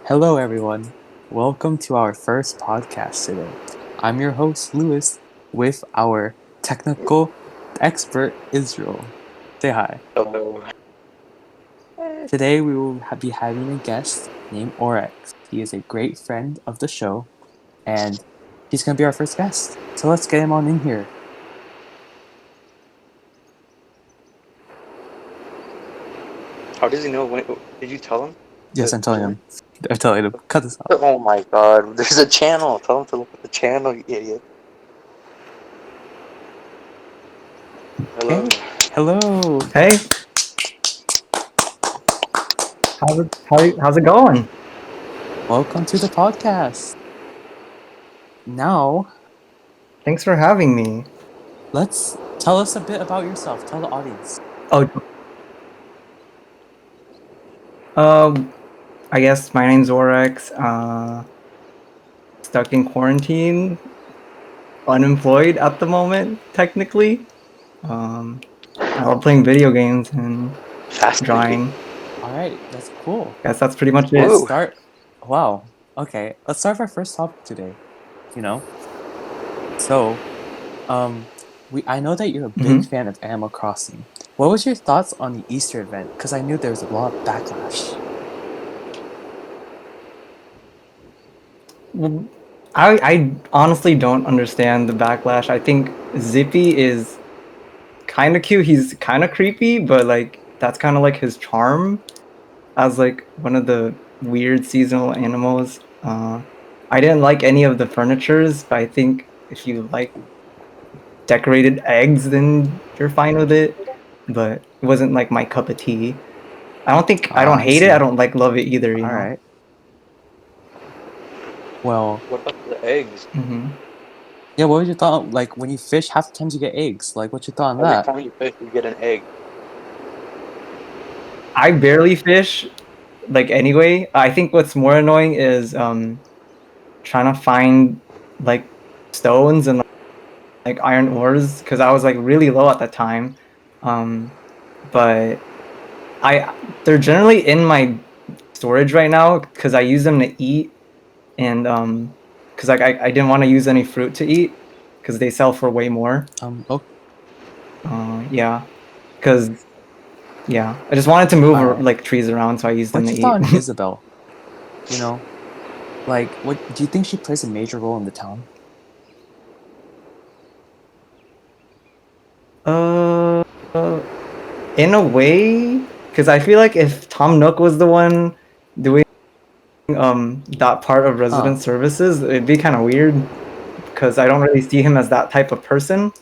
Hello, everyone. Welcome to our first podcast today. I'm your host, Lewis, with our technical expert, Israel. Say hi. Hello. Today, we will be having a guest named Orex. He is a great friend of the show, and he's going to be our first guest. So let's get him on in here. How does he know when? Did you tell him Yes, to I'm telling join? him. I'm telling him. Cut this out. Oh my god, there's a channel. Tell him to look at the channel, you idiot. Hello. Okay. Hello. Hey, how's it going? Welcome to the podcast. Now, Thanks for having me. let's tell us a bit about yourself. Tell the audience. Oh, um, I guess my name's Orex. Stuck in quarantine, unemployed at the moment, technically. I love playing video games and Fast thinking. drawing. All right, that's cool. Guess that's pretty much Let's it. Woo. start. Wow. Okay, let's start with our first topic today. You know, so I know that you're a big hmm fan of Animal Crossing. What was your thoughts on the Easter event? Because I knew there was a lot of backlash. Well, I honestly don't understand the backlash. I think Zippy is kind of cute. He's kind of creepy, but like that's kind of like his charm as like one of the weird seasonal animals. I didn't like any of the furnitures, but I think if you like decorated eggs, then you're fine with it. But it wasn't like my cup of tea. I don't I hate it. I see. don't like love it either. You All know. right. Well, What about the eggs? hmm yeah. What was your thought? Like when you fish, half the times you get eggs. Like, what's your thought on Every that? time you fish, you get an egg. I barely fish. Like anyway, I think what's more annoying is trying to find like stones and like iron ores because I was like really low at the time. Um, but I they're generally in my storage right now because I use them to eat and because like I didn't want to use any fruit to eat because they sell for way more. Oh, Yeah, because yeah, I just wanted to all move right. like trees around, so I used them What's to your thought eat. on Isabel? You know, like, what do you think she plays a major role in the town? uh, in a way, because I feel like if Tom Nook was the one doing that part of Huh? resident services, it'd be kind of weird because I don't really see him as that type of person.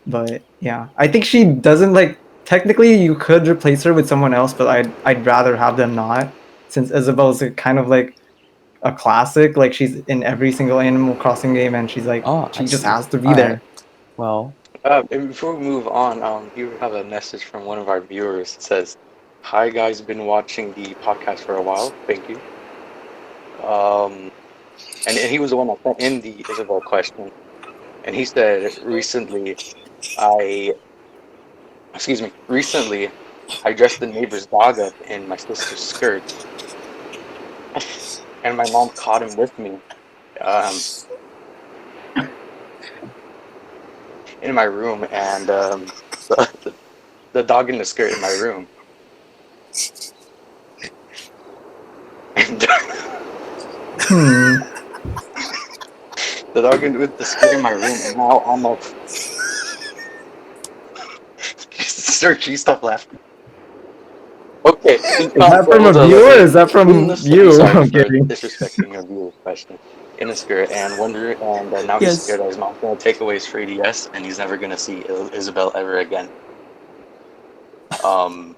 But yeah, I think she doesn't like. Technically, you could replace her with someone else, but I'd rather have them not, since Isabel's a kind of like a classic. Like she's in every single Animal Crossing game, and she's like Oh, I she just see. has to be All right. there. Well, And before we move on, here we have a message from one of our viewers. It says, "Hi guys, been watching the podcast for a while. Thank you." And he was the one that sent in the Isabel question, and he said I recently, I dressed the neighbor's dog up in my sister's skirt, and my mom caught him with me um, in my room, and the dog in the skirt in my room, and Hmm. the dog with the skirt in my room, and now I'm like, sir, she stopped laughing. Okay, Is that from a hold on, viewer? Or wait. is that Queen from Lissa, I'm you? sorry I'm for kidding. disrespecting a viewer's question in the skirt, and now he's yes. scared that his mom's gonna take away his 3DS, and he's never gonna see Isabel ever again. Um,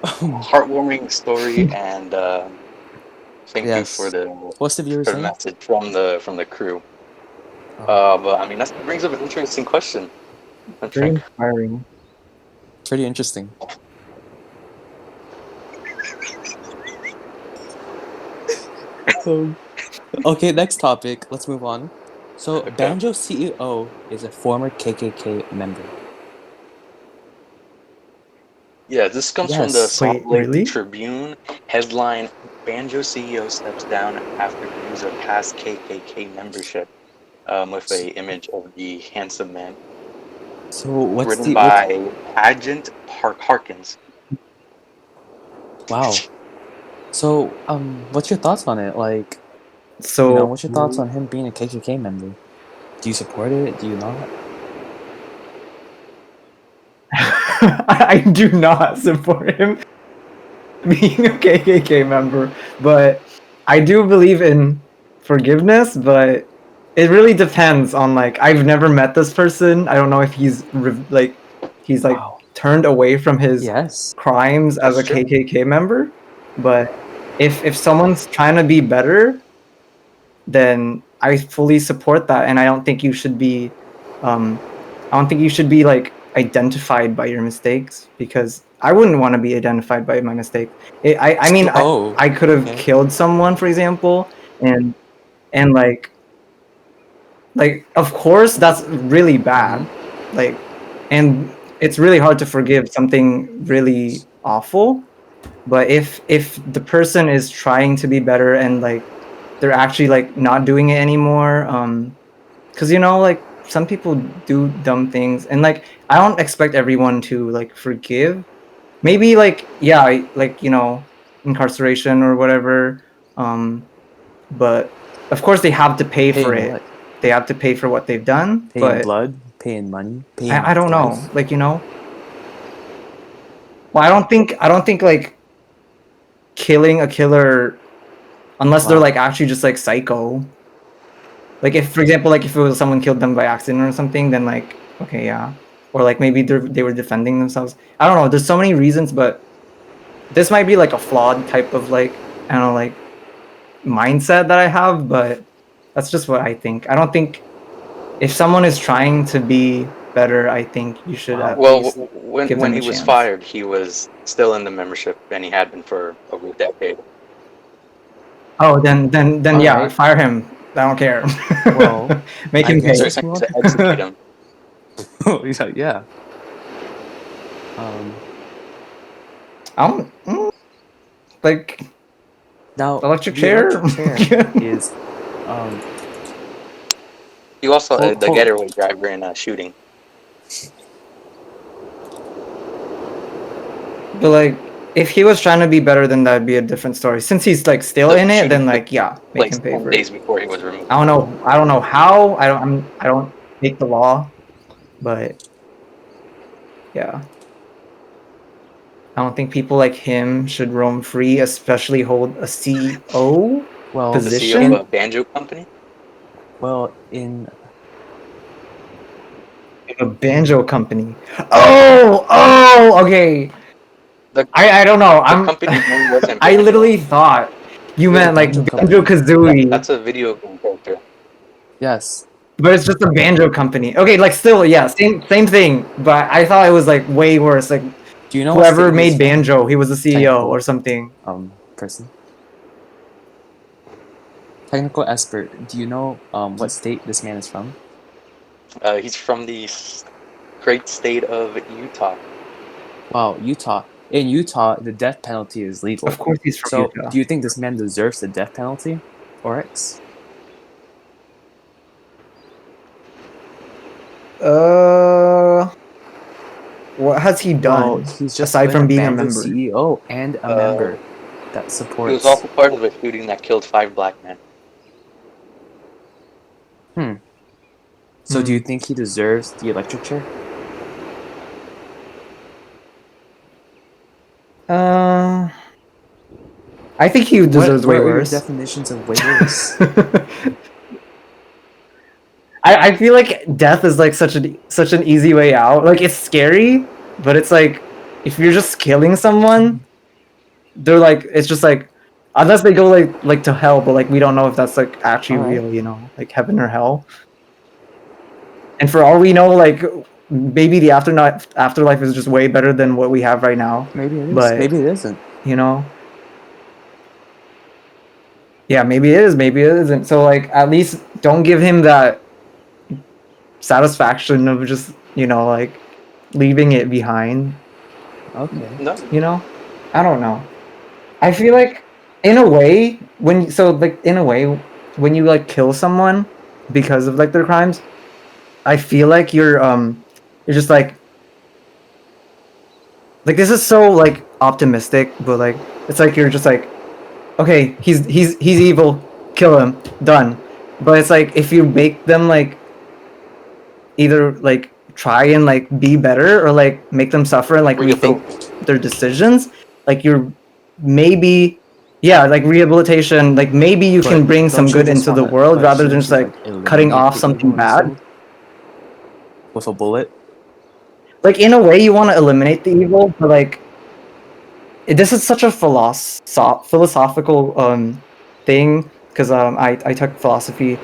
Heartwarming story, and thank you Yes. What's the viewer for the saying? message from the crew. Oh, But I mean that brings up an interesting question. I Very think. inspiring. pretty interesting. Um, okay, next topic. Let's move on. So, Okay. Banjo CEO is a former KKK member. Yeah, this comes from the Yes. Salt Wait, Lake really? Tribune headline. Banjo CEO steps down after news of past KKK membership, with a image of the handsome man. So what's Written the by Agent Harkins. wow? So what's your thoughts on it? Like, So what's your thoughts on him being a KKK member? Do you support it? Do you not? I do not support him being a KKK member, but I do believe in forgiveness, but it really depends on like I've never met this person. I don't know if he's he's like Wow. turned away from his Yes. crimes as That's a true. KKK member, but if someone's trying to be better, then I fully support that, and I don't think you should be like identified by your mistakes, because I wouldn't want to be identified by my mistakes. I mean Oh, I could have okay. killed someone, for example, and like of course that's really bad. Like, and it's really hard to forgive something really awful. But if the person is trying to be better and like they're actually like not doing it anymore, because like some people do dumb things, and like I don't expect everyone to like forgive. Maybe like yeah, like incarceration or whatever, but of course they have to pay for Paying it. what? They have to pay for what they've done, Paying but blood? Paying money? I Paying don't know, life? like well, I don't think like killing a killer, unless they're Wow. like actually just like psycho. Like if, for example, like if it was someone killed them by accident or something, then like okay, yeah, or like maybe they were defending themselves. I don't know. There's so many reasons, but this might be like a flawed type of like I don't know, like mindset that I have, but that's just what I think. I don't think if someone is trying to be better, I think you should Wow. at Well, least when give when them a he was chance. fired, he was still in the membership, and he had been for over a decade. Oh, then All yeah, right. fire him. I don't care. Well, Make I him guess pay. They're let's trying move to execute him. on. Yeah. I don't like Now electric the chair. electric chair is He also the hold getaway driver in a shooting. But like, if he was trying to be better, then that'd be a different story. Since he's like still The in it, shooting then took like yeah, make place him pay 10 for it. days before he was removed. I don't know. I don't know how. I don't make the law, but yeah, I don't think people like him should roam free, especially hold a CEO well The CEO of in a position banjo company. in in a banjo company. Oh, okay. The I don't know. the company's name wasn't I Banjo. literally thought you It was the meant like banjo Banjo company. Kazooie. that's a video game character. Yes. But it's just a banjo company. Okay, like still, yeah, same thing. But I thought it was like way worse. Like Do you know what whoever state he's made from? banjo, he was the CEO or Technical something. person. Technical expert. Do you know what state this man is from? He's from the great state of Utah. Wow, Utah. In Utah, the death penalty is Of legal. course, he's from So, Utah. do you think this man deserves the death penalty, Oryx? Uh, what has he Well, done he's just aside been from a being a banjo member? CEO and a Uh, member that he was supports. also part of a shooting that killed 5 black men. Hmm. So, do Hmm. you think he deserves the electric chair? Uh, I think he What deserves way What are your worse. definitions of way worse? I feel like death is like such an easy way out. Like it's scary, but it's like if you're just killing someone, they're like it's just like unless they go like to hell, but like we don't know if that's like actually All right. real, like heaven or hell. And for all we know, like maybe the afterlife is just way better than what we have right now. Maybe it is. But Maybe it isn't. you know, yeah, maybe it is, maybe it isn't. So like at least don't give him that satisfaction of just like leaving it behind. Okay. No, I don't know. I feel like. in a way, in a way, when you like kill someone because of like their crimes, I feel like you're just like this is so like optimistic, but like it's like you're just like, okay, he's evil, kill him, done. But it's like if you make them like either like try and like be better or like make them suffer and like rethink Rehabilitate. their decisions, like you're maybe, yeah, like rehabilitation, like maybe you can But bring some don't you good just into the want to? world But rather than shouldn't just you like like cutting eliminate off the evil something bad. instead with a bullet? Like in a way you want to eliminate the evil, but like this is such a philosophical thing because I took philosophy,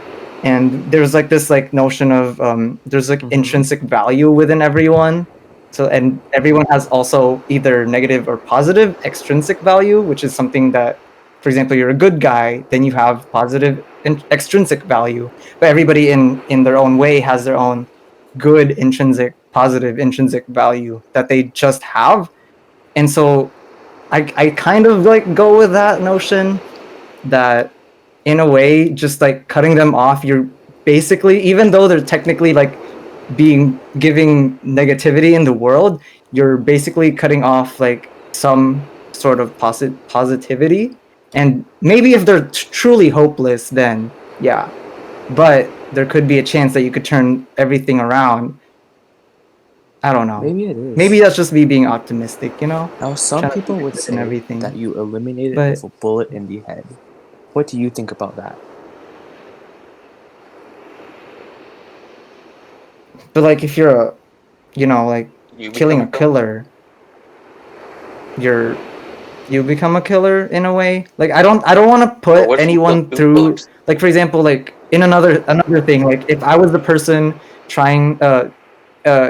and there's like this like notion of there's like Mm-hmm. intrinsic value within everyone. So and everyone has also either negative or positive extrinsic value, which is something that, for example, you're a good guy, then you have positive extrinsic value. But everybody in their own way has their own good intrinsic, positive intrinsic value that they just have. And so I kind of like go with that notion that in a way, just like cutting them off, you're basically, even though they're technically like being giving negativity in the world, you're basically cutting off like some sort of positivity. And maybe if they're truly hopeless, then yeah. But there could be a chance that you could turn everything around. I don't know. Maybe it Maybe is. that's just me being optimistic, you know? Now, some Trying to see people the would good in say that everything. you eliminate it But with a bullet in the head. What do you think about that? like if you're a, you know, like You killing become a a killer. killer, you're you become a killer in a way. Like I don't want to But put what if you kill anyone two through, killers? like for example, like in another thing, like if I was the person trying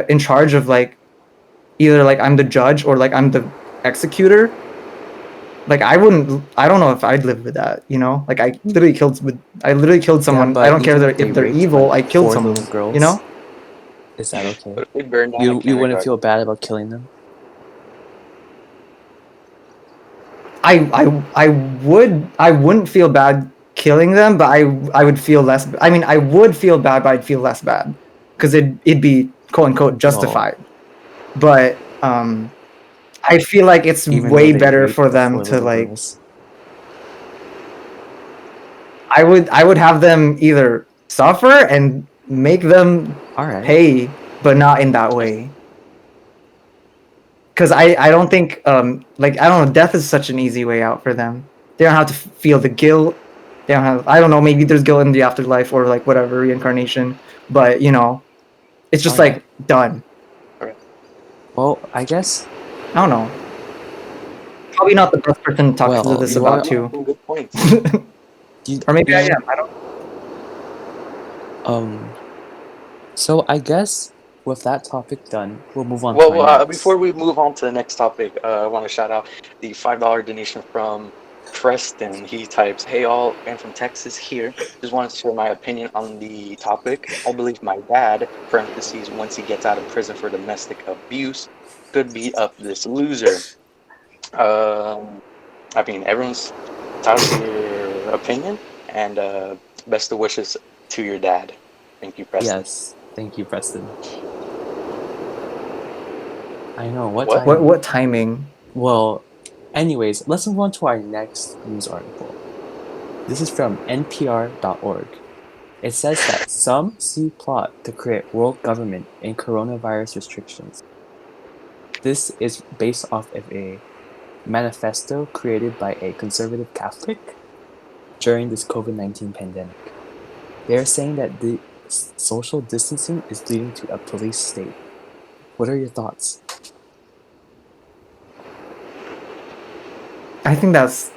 in charge of like either like I'm the judge or like I'm the executor, like I don't know if I'd live with that, you know? Like I literally killed Yeah, someone. I but don't care even if they if they're raped evil, like I killed 4 little someone, you girls, know? is that okay? What if they burn down a You wouldn't feel kindergarten? bad about killing them? I wouldn't feel bad killing them, but I would feel less. I mean, I would feel bad, but I'd feel less bad because it'd be quote unquote Well, justified. But I feel like it's even though way they better raped for the them four to little like. girls. I would have them either suffer and make them All right. pay, but not in that way. Because I don't think like I don't know, death is such an easy way out for them. They don't have to feel the guilt. They don't have, I don't know, maybe there's guilt in the afterlife or like whatever reincarnation, but you know, it's All just right. like done. Alright. Well, I guess. I don't know. Probably not the best person to talk to Well, this you about are. You're too. making good points. Or maybe I You am. I don't. So I guess with that topic done, we'll move on to Well, our next. before we move on to the next topic, I want to shout out the $5 donation from Preston. He types, "Hey all, and from Texas here. Just wanted to share my opinion on the topic. I believe my dad (parentheses once he gets out of prison for domestic abuse) could beat up this loser. Um, I mean, everyone's entitled to your opinion, and best of wishes to your dad. Thank you, Preston." Yes, thank you, Preston. I know what What? timing. What timing? Well, anyways, let's move on to our next news article. This is from NPR.org. It says that some see plot to create world government in coronavirus restrictions. This is based off of a manifesto created by a conservative Catholic during this COVID-19 pandemic. They are saying that the social distancing is leading to a police state. What are your thoughts? I think that's.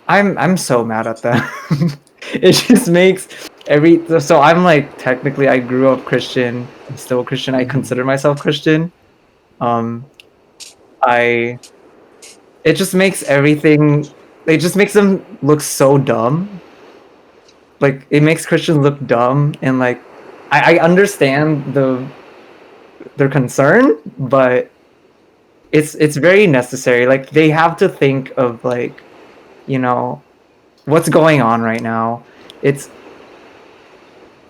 I'm so mad at that. It just makes so I'm like technically I grew up Christian. I'm still Christian. I Mm-hmm. consider myself Christian. Um, I it just makes everything. It just makes them look so dumb. Like it makes Christians look dumb, and like I understand their concern, but it's very necessary. Like they have to think of like what's going on right now. It's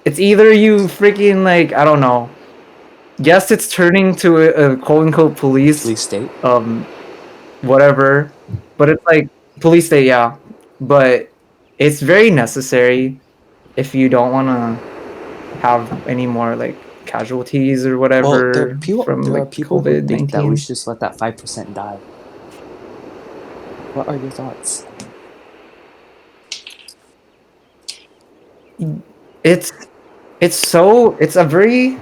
either you freaking like, I don't know. Yes, it's turning to a quote unquote police state. Whatever, but it's like police state, yeah. But it's very necessary if you don't want to have any more like casualties or Well, whatever from there are like people who think that we COVID-19. should just let that 5% die. What are your thoughts? It's it's a very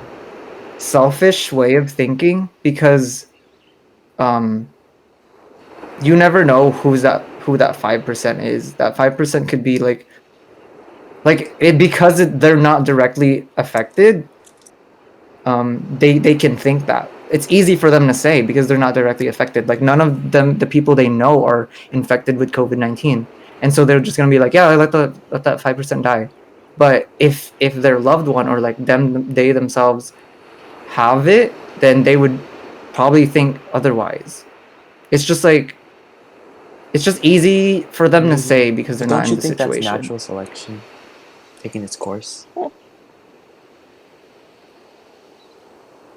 selfish way of thinking because you never know who that 5% is. That 5% could be like it because they're not directly affected. They can think that it's easy for them to say because they're not directly affected. Like none of them, the people they know, are infected with COVID-19, and so they're just gonna be like, yeah, let that 5% die. But if their loved one or like they themselves have it, then they would probably think otherwise. It's just like it's just easy for them to say because they're But not don't in you the think that's situation. natural selection taking its course?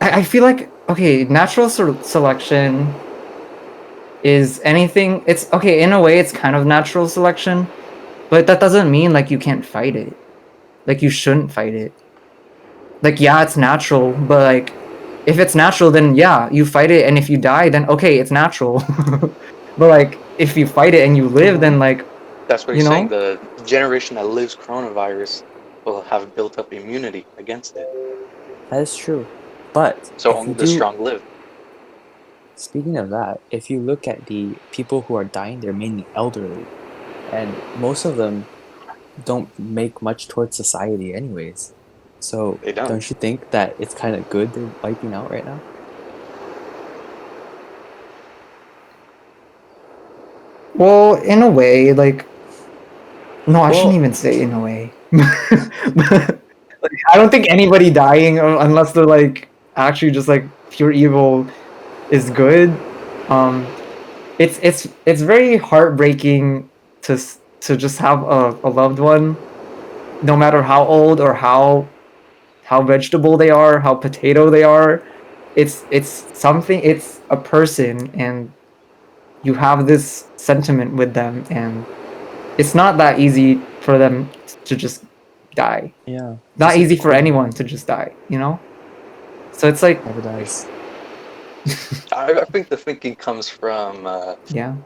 I feel like okay, natural selection is anything. It's okay in a way. It's kind of natural selection, but that doesn't mean like you can't fight it. Like you shouldn't fight it. Like yeah, it's natural, but like if it's natural, then yeah, you fight it, and if you die, then okay, it's natural. But like if you fight it and you live, then like That's what you he's saying. know, The generation that lives coronavirus will have built up immunity against it. That is true. But So if only you the do, strong live. speaking of that, if you look at the people who are dying, they're mainly elderly. And most of them don't make much towards society anyways. So They don't. don't you think that it's kind of good they're wiping out right now? well, in a way, like no, I shouldn't even say in a way. But, like, I don't think anybody dying unless they're like actually just like pure evil is good. It's very heartbreaking to just have a loved one, no matter how old or how vegetable they are, how potato they are. It's something. It's a person, and you have this sentiment with them, and it's not that easy for them to just die. Yeah. Not Just like easy the for corn anyone to just die, So it's like, never dies. I think the thinking comes from, yeah.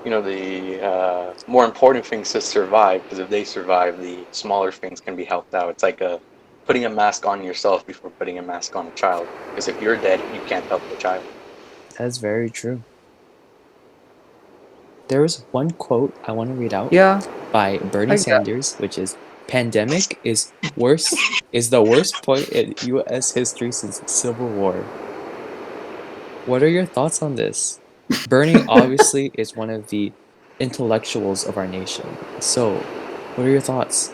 the more important things to survive, because if they survive, the smaller things can be helped out. It's like putting a mask on yourself before putting a mask on a child. Because if you're dead, you can't help the child. That is very true. There is one quote I want to read out Yeah. by Bernie Sanders, which is pandemic is the worst point in US history since Civil War. What are your thoughts on this? Bernie obviously is one of the intellectuals of our nation. So, what are your thoughts?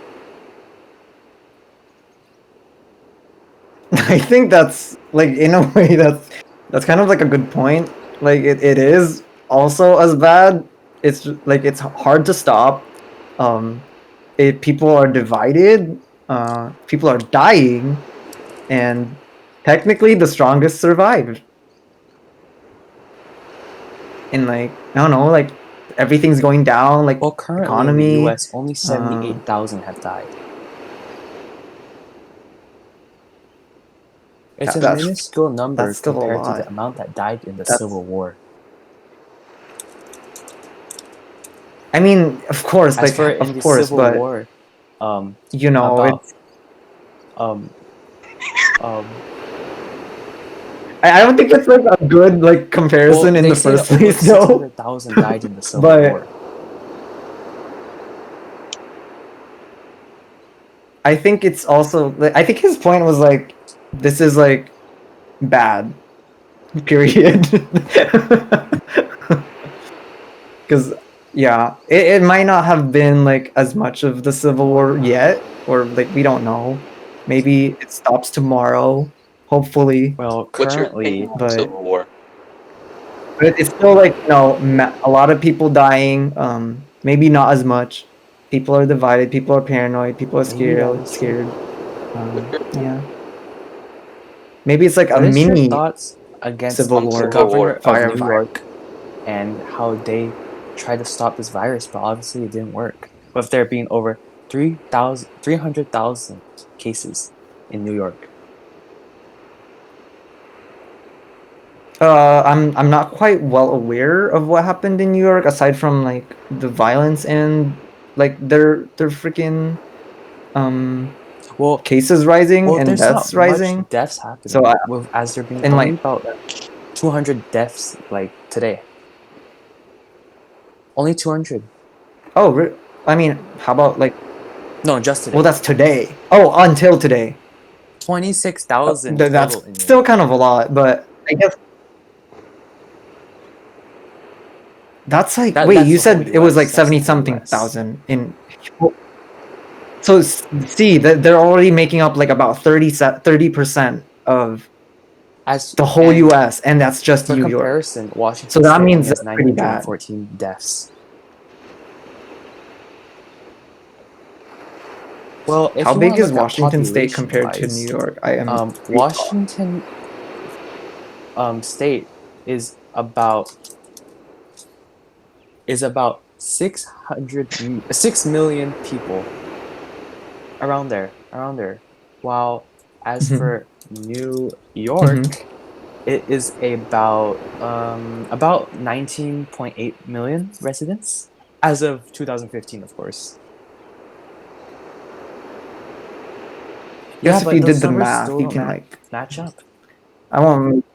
I think that's like in a way that's kind of like a good point. Like it is also as bad. It's like it's hard to stop. People are divided. People are dying, and technically the strongest survive. And like I don't know, like everything's going down. Like Well, currently in the economy. US, only 78,000 have died. It's a minuscule number that's still a compared to lot. the amount that died in the That's- Civil War. I mean, of course, As for in the Civil but War, about it's I don't think it's like a good like comparison in the say first that over place, though. 600,000 died in the Civil But- War. I think it's also I think his point was like this is like bad. Period. Because yeah, it might not have been like as much of the Civil War yet, or like we don't know. Maybe it stops tomorrow. Hopefully. Well, What's your currently, opinion on but- Civil War? But it's still like a lot of people dying. maybe not as much. People are divided. People are paranoid. People are Maybe that scared. is true. Yeah. Maybe it's like a What is your mini thoughts against civil On the war, Civil governor War. of fire New virus. York and how they tried to stop this virus, but obviously it didn't work. With there being over 300,000 cases in New York. I'm not quite well aware of what happened in New York aside from like the violence and like their freaking Well, cases rising and there's deaths not much rising. deaths So happening. With as there being and only like about 200 deaths like today. Only 200. I mean, how about like No, just today. well that's today. Oh, until today. 26,000 That's total in New still York. kind of a lot, but I guess that's like wait, That's you the whole said it was like US. That's the 70 whole something US. thousand in so see that they're already making up like about 30% of As the whole and US, and that's just for New York. comparison, So Washington that State only means has that's pretty bad. 914 deaths. Well, if How you want big to is look at Washington State population compared to New wise, York? I am Washington State is about 6 million people around there. While as Mhm. for New Mhm. York, it is about 19.8 million residents as of 2015, of course. Yeah, Guess if you but did those the numbers math, still you don't can like match up. I won't.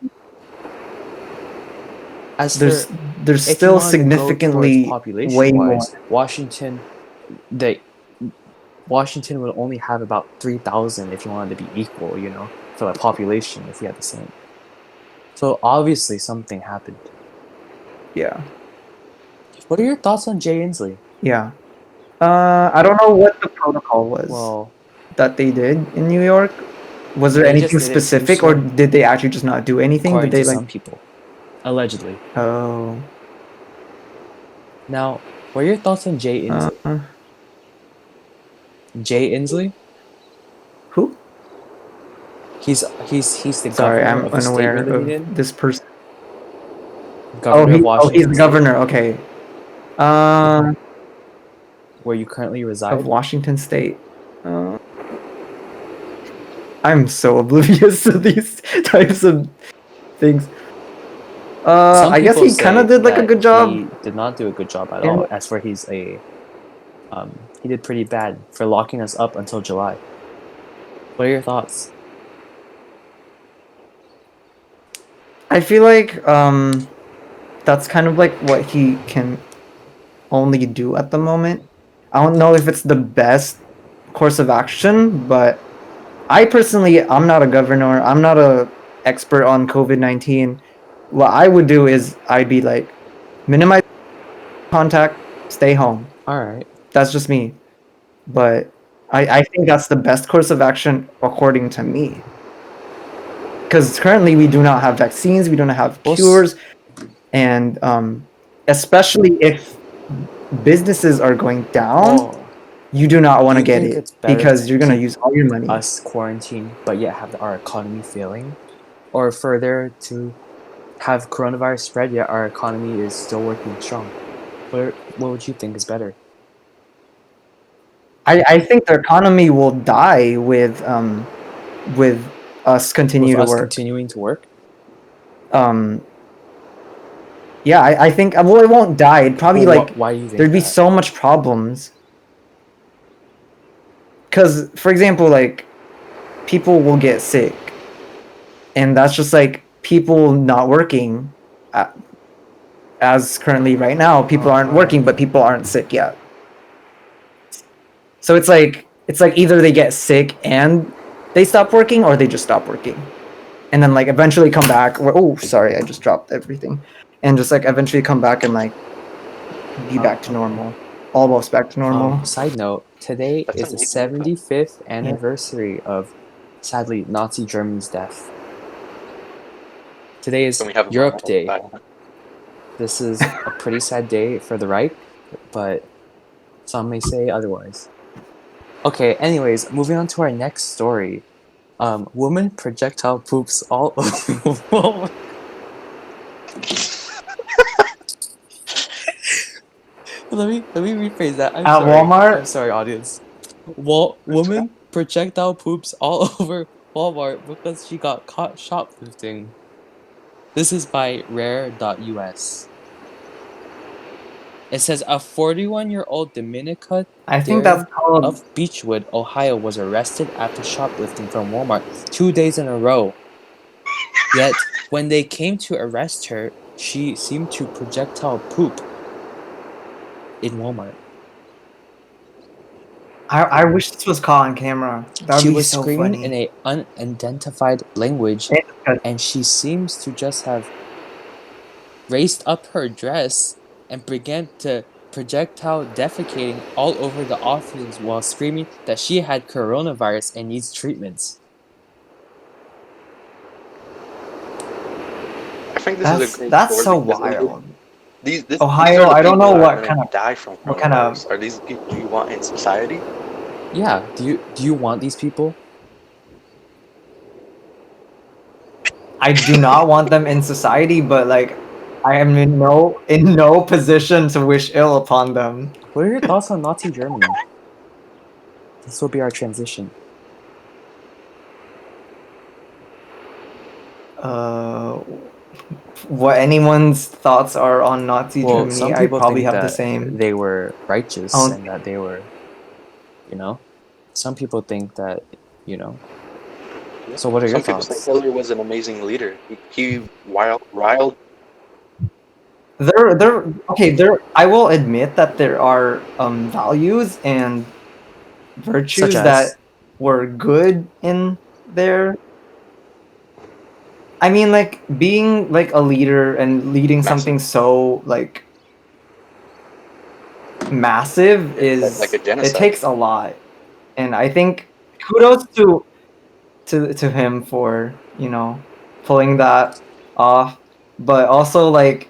As for There's if you still wanted to go towards significantly way population more. wise, the Washington would only have about 3,000 if you wanted to be equal, for the population if we had the same. So obviously something happened. Yeah, What are your thoughts on Jay Inslee? yeah. I don't know what the protocol was Well, that they did in New York. Was there they just anything did it too specific, or soon, did they actually just not do anything? Did according they to like? some people, allegedly. Oh. Now, what are your thoughts on Jay Inslee? Uh, Jay Inslee? who? He's the Sorry, governor I'm of the state unaware we're living of in. this person. Governor of He's Washington the State, governor. Okay. Uh, where you currently of reside. Washington State. Uh, I'm so oblivious to these types of things. Some I guess people he kind of say did like a that good job. he did not do a good job at In, all. As for he did pretty bad for locking us up until July. What are your thoughts? I feel like that's kind of like what he can only do at the moment. I don't know if it's the best course of action, but I personally, I'm not a governor. I'm not a expert on COVID-19. What I would do is I'd be like, minimize contact, stay home. All right. That's just me. But I think that's the best course of action according to me. Because currently we do not have vaccines, we don't have Well, cures, and especially if businesses are going down, well, you do not do want to you get think it it's better because to you're gonna keep use all your money. us quarantined but yet have our economy failing, or further to have coronavirus spread yet our economy is still working strong? What would you think is better? I think the economy will die with us With continue to us work. continuing to work? Um, yeah, I think well it won't die. It'd probably Well, like why do you think there'd be that? so much problems. Because for example, like people will get sick, and that's just like people not working. As currently right now, people Oh, aren't all right. working, but people aren't sick yet. So it's like either they get sick and they stop working, or they just stop working, and then like eventually come back. Oh, sorry, I just dropped everything, and just like eventually come back and like be back to Okay. normal, almost back to normal. Side note: today That's is the amazing. 75th Yeah. anniversary of, sadly, Nazi Germany's death. Today is Can we have a Europe moment of Day. silence? This is a pretty sad day for the Reich, but Some may say otherwise. Okay, anyways, moving on to our next story. Woman projectile poops all over. Let me rephrase that. I'm At sorry. I'm Walmart, sorry, audience. Woman projectile poops all over Walmart because she got caught shoplifting. This is by rare.us. It says a 41-year-old Dominica I think that's Darren called. of Beechwood, Ohio, was arrested after shoplifting from Walmart 2 days in a row. Yet, when they came to arrest her, she seemed to projectile poop in Walmart. I wish this was caught on camera. That would She be was so screaming in funny. an unidentified language, And- and she seems to just have raised up her dress and began to projectile defecating all over the officers while screaming that she had coronavirus and needs treatments. I think this is a great That's story so because wild. these are Ohio, the I don't people know that are what gonna kind of die from what kind of coronavirus. Are these people you want in society? Yeah, do you want these people? I do not want them in society, but like I am in no position to wish ill upon them. What are your thoughts on Nazi Germany? This will be our transition. Uh, what anyone's thoughts are on Nazi Well, Germany, some I people probably think have the that same. they were I righteous don't and that they were, you know. Some people think that, you know. Yeah. So what are your Some people think thoughts? Hitler was an amazing leader. He riled. There okay, there I will admit that there are values and Such virtues as, that were good in there. I mean, like being like a leader and leading Massive, something so like massive like a is it genocide. takes a lot, and I think kudos to him for pulling that off, but also like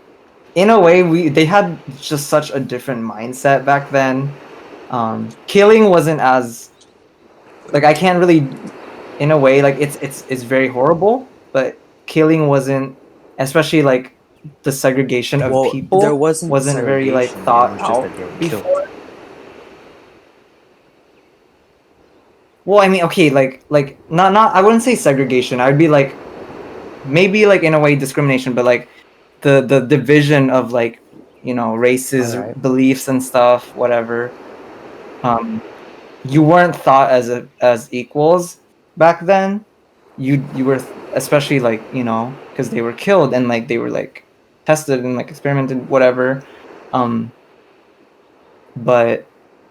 in a way they had just such a different mindset back then. Killing wasn't as like I can't really in a way like it's very horrible, but killing wasn't, especially like the segregation of well, there people wasn't wasn't very like segregation, it thought was just out that they were killed. before. Well, I mean, okay, like not I wouldn't say segregation. I'd be like maybe like in a way discrimination, but like the division of like races, Alright. beliefs and stuff, whatever. Um, you weren't thought as equals back then. You were especially like because they were killed and like they were like tested and like experimented whatever. Um, but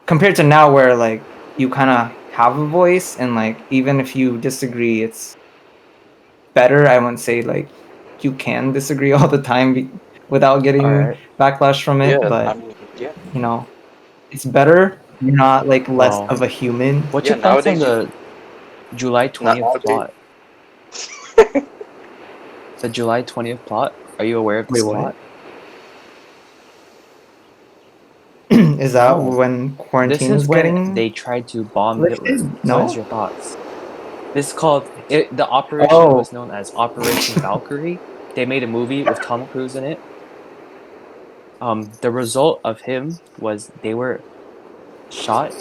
compared to now where like you kind of have a voice and like even if you disagree, it's better. I wouldn't say like you can disagree all the time without getting Alright. backlash from it, Yeah, I but mean, yeah, you know it's better. You're not like less Well, of a human. what's yeah. your thoughts on Nowadays, you the July not 20th nowadays. plot? The July 20th plot? Are you aware of Wait, this what? plot? Is that No. when This is quarantine's when getting they tried to bomb Hitler. lifted? What is No. your thoughts? This is called the operation Oh, was known as Operation Valkyrie. They made a movie with Tom Cruise in it. The result of him was they were shot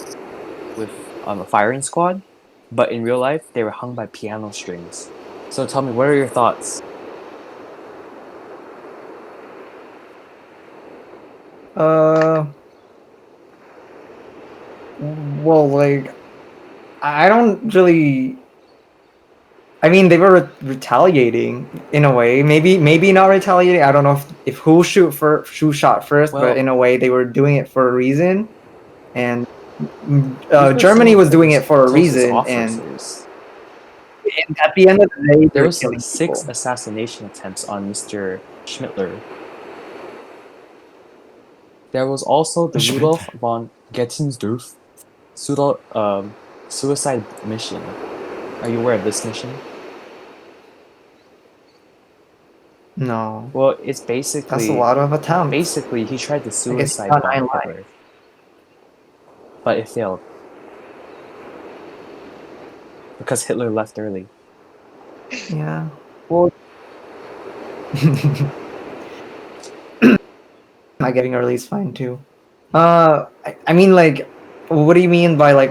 with a firing squad, but in real life they were hung by piano strings. So tell me, what are your thoughts? uh, well, like I don't really. I mean, they were retaliating in a way. Maybe not retaliating. I don't know if who shot first, but Well, in a way they were doing it for a reason, and these were some Germany of was doing it Hitler's for a closest reason. officers. And at the end of the day, There they're was killing 6 people. assassination attempts on Mr. Schmittler. There was also the Rudolf von Gettensdorf suicide mission. Are you aware of this mission? No, Well, it's that's a lot of attempts. basically he tried to I guess it's suicide not bomb 9/11. Hitler. but it failed because Hitler left early. Yeah. Well, not getting early is fine too. I mean, like, what do you mean by like?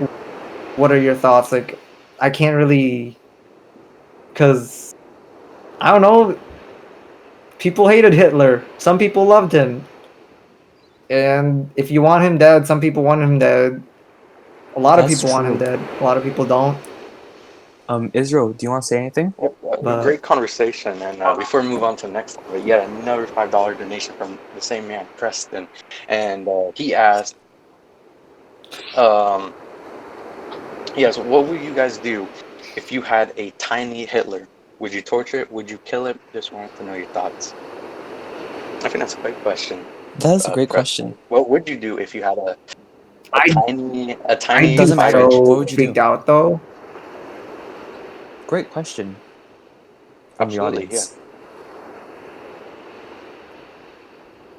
What are your thoughts? Like, I can't really, cause I don't know. People hated Hitler. Some people loved him. And if you want him dead, some people want him dead. A lot of That's people want him true. dead. A lot of people don't. Israel, do you want to say anything? But Great conversation. And before we move on to the next topic, yet another $5 donation from the same man, Preston. And he asked, yes, what would you guys do if you had a tiny Hitler? Would you torture it? Would you kill it? Just wanted to know your thoughts. I think that's a great question. That is a great Preston, question. what would you do if you had a I'd tiny be Doesn't matter. 5-inch? What so would you freaked do? out though. Great question from the Absolutely, yeah.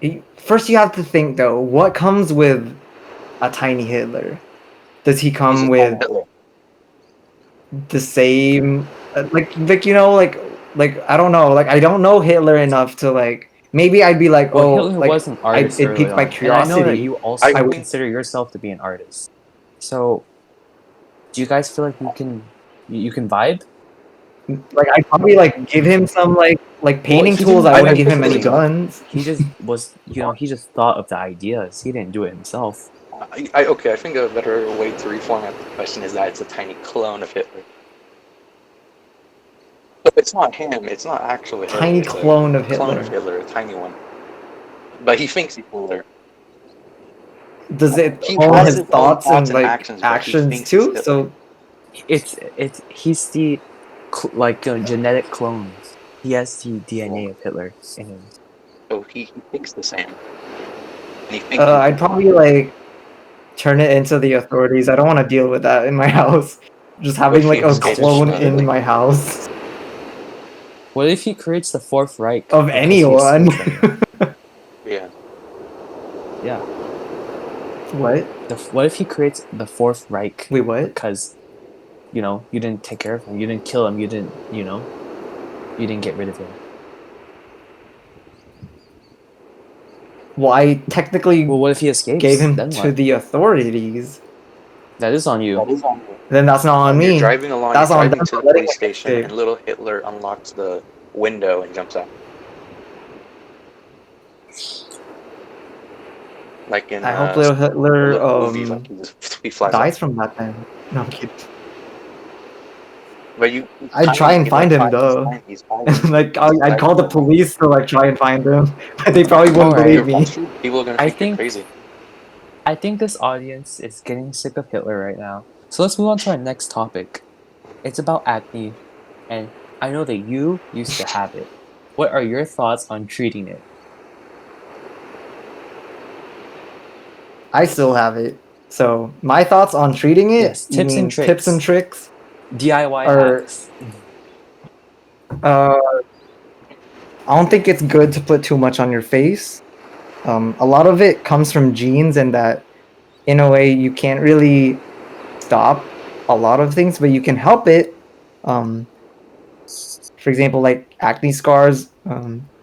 audience. First, you have to think though. What comes with a tiny Hitler? Does he He's come a tiny with Hitler. the same, like you know, like I don't know. Like I don't know Hitler enough to like. Maybe I'd be like, Well, oh, Hitler like was an artist it early piqued my on, and I know that curiosity. you I also I would think consider yourself to be an artist. So, do you guys feel like you can vibe? like I'd probably like give him some like Well, painting he tools. didn't I do wouldn't any give him any painting. guns. He just was, he just thought of the ideas. He didn't do it himself. okay. I think a better way to reformat the question is that it's a tiny clone of Hitler. So it's not him. It's not actually Hitler. Tiny It's a clone of clone of Hitler. Hitler, a tiny one. But he thinks he's Hitler. Does it He own has his his own thoughts thoughts and and like actions, but he actions thinks he's too? Hitler. So He's the genetic clones. He has the DNA of Hitler in him. So he thinks the same. And he thinks I'd probably like turn it into the authorities. I don't want to deal with that in my house. Just what having if he like a escapes clone from in Italy? my house What if he creates the Fourth Reich of because he anyone. escaped from it? Yeah. Yeah. What? What if he creates the Fourth Reich Wait, what? because you didn't take care of him, you didn't kill him, you didn't you didn't get rid of him. Well, I technically Well, what if he escapes? gave him Then to what? the authorities. That is on you. That is on you. Then that's not on You're me. driving along, That's you're on driving them to for the letting police him station, escape. and little Hitler unlocks the window and jumps out. Like in I hope little Hitler movies, like he flies out. dies from that then. No, I'm kidding. But you I'd try and he's like find him 5, he's though. fine, he's hiding. Like He's I'd call the hiding. police to like try and find him, but they probably wouldn't believe Alright. me. That's true. People are gonna I think you're think crazy. I think this audience is getting sick of Hitler right now. So let's move on to our next topic. It's about acne, and I know that you used to have it. What are your thoughts on treating it? I still have it. So my thoughts on treating it. Yes, You tips and mean tips and tricks? DIY Or hacks. I don't think it's good to put too much on your face. A lot of it comes from genes, and that in a way you can't really stop a lot of things, but you can help it. For example, like acne scars.